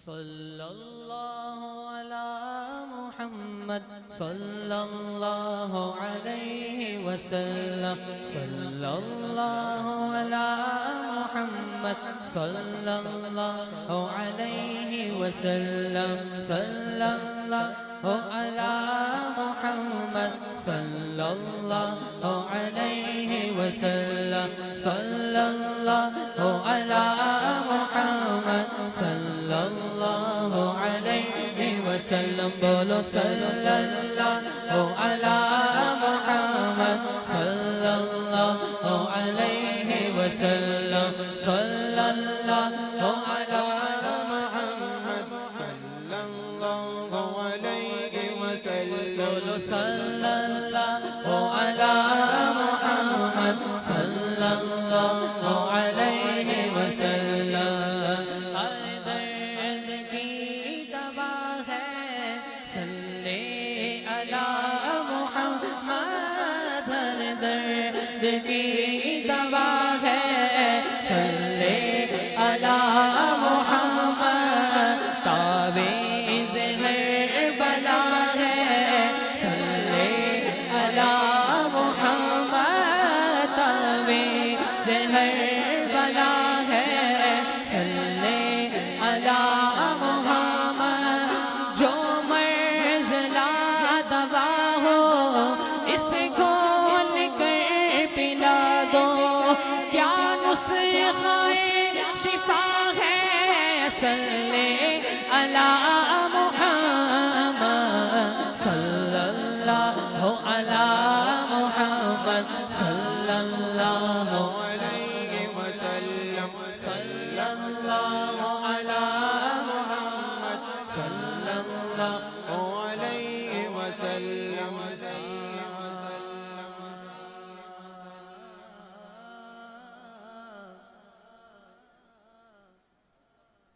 صلی اللہ علی محمد صلی اللہ علیہ وسلم صلی اللہ علی محمد صلی اللہ علیہ وسلم صلی اللہ علی محمد صلی اللہ علیہ وسلم صلی اللہ علی محمد صلی اللہ علیہ وسلم بولو صلی اللہ علی محمد صلی اللہ علیہ وسلم صلی اللہ علی محمد صلی اللہ علیہ وسلم بولو صلی اللہ علی محمد صلی اللہ علیہ وسلم کی دوا ہے صلی علی محمد تعویذ ہر بلا ہے صلی علی محمد تعویذ ہر بلا ہے صلی علی محمد جو مرض لا دوا ہو اس کو شفا ہے صلی علی محمد صلی اللہ علی محمد صلی اللہ علیہ وسلم صلی اللہ علی محمد صلی اللہ علیہ وسلم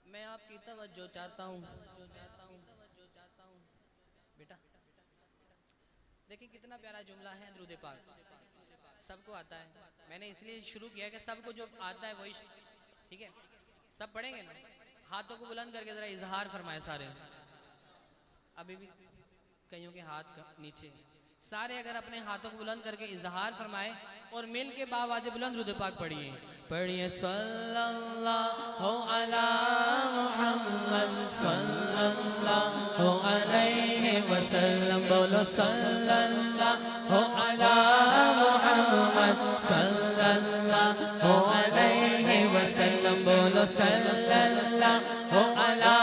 میں آپ کی توجہ چاہتا ہوں بیٹا دیکھیں کتنا پیارا جملہ ہے درود پاک سب کو آتا ہے میں نے اس لیے شروع کیا کہ سب کو جو آتا ہے وہی ٹھیک ہے سب پڑھیں گے نا ہاتھوں کو بلند کر کے ذرا اظہار فرمائے سارے ابھی بھی کئیوں کے ہاتھ نیچے سارے اگر اپنے ہاتھوں کو بلند کر کے اظہار فرمائے اور مل کے باواد بلند درود پاک پڑھیے پڑھیے صلی اللہ علی محمد صلی اللہ علیہ وسلم بولو صلی اللہ علی محمد صلی اللہ علیہ وسلم بولو صلی اللہ علی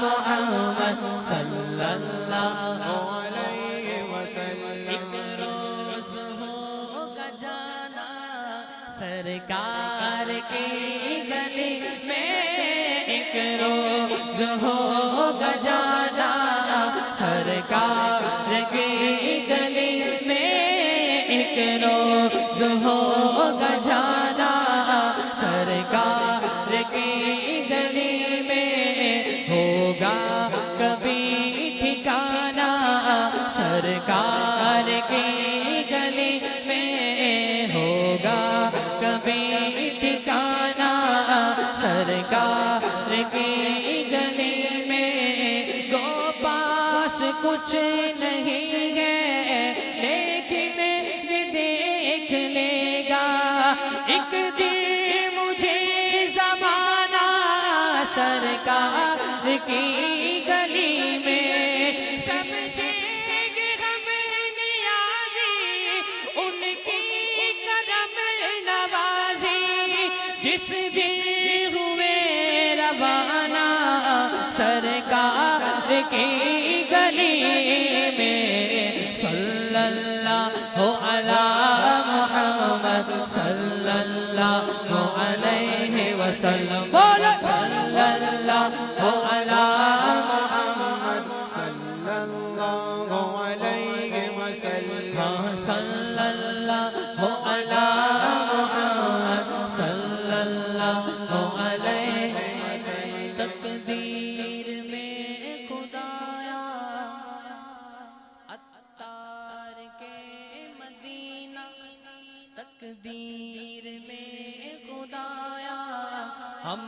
محمد صلی اللہ علیہ وسلم ایک روز ہوگا جانا سرکار کی گلی میں ایک روز ہوگا جانا سرکار کی گلی میں ایک روز ہوگا جانا سرکار کی گلی میں ہوگا کبھی ٹھکانا سرکار کی گلی میں ہوگا کبھی ٹھکانا سرکار کی گلی میں گو پاس کچھ نہیں ہے لیکن یہ دیکھ لے گا ایک دن مجھے زمانہ سرکار کی گلی میں سمجھے گے ہم نیازی ان کی کرم نوازی جس بھی ہوئے روانہ سرکار کی گلی میں صلی اللہ علی محمد صلی اللہ علیہ وسلم بولو صلی اللہ علی محمد صلی اللہ علیہ وسلم صلی اللہ علی محمد صلی اللہ علیہ وسلم تقدیر میں خدایا عطار کے مدینہ تقدیر میں خدایا ہم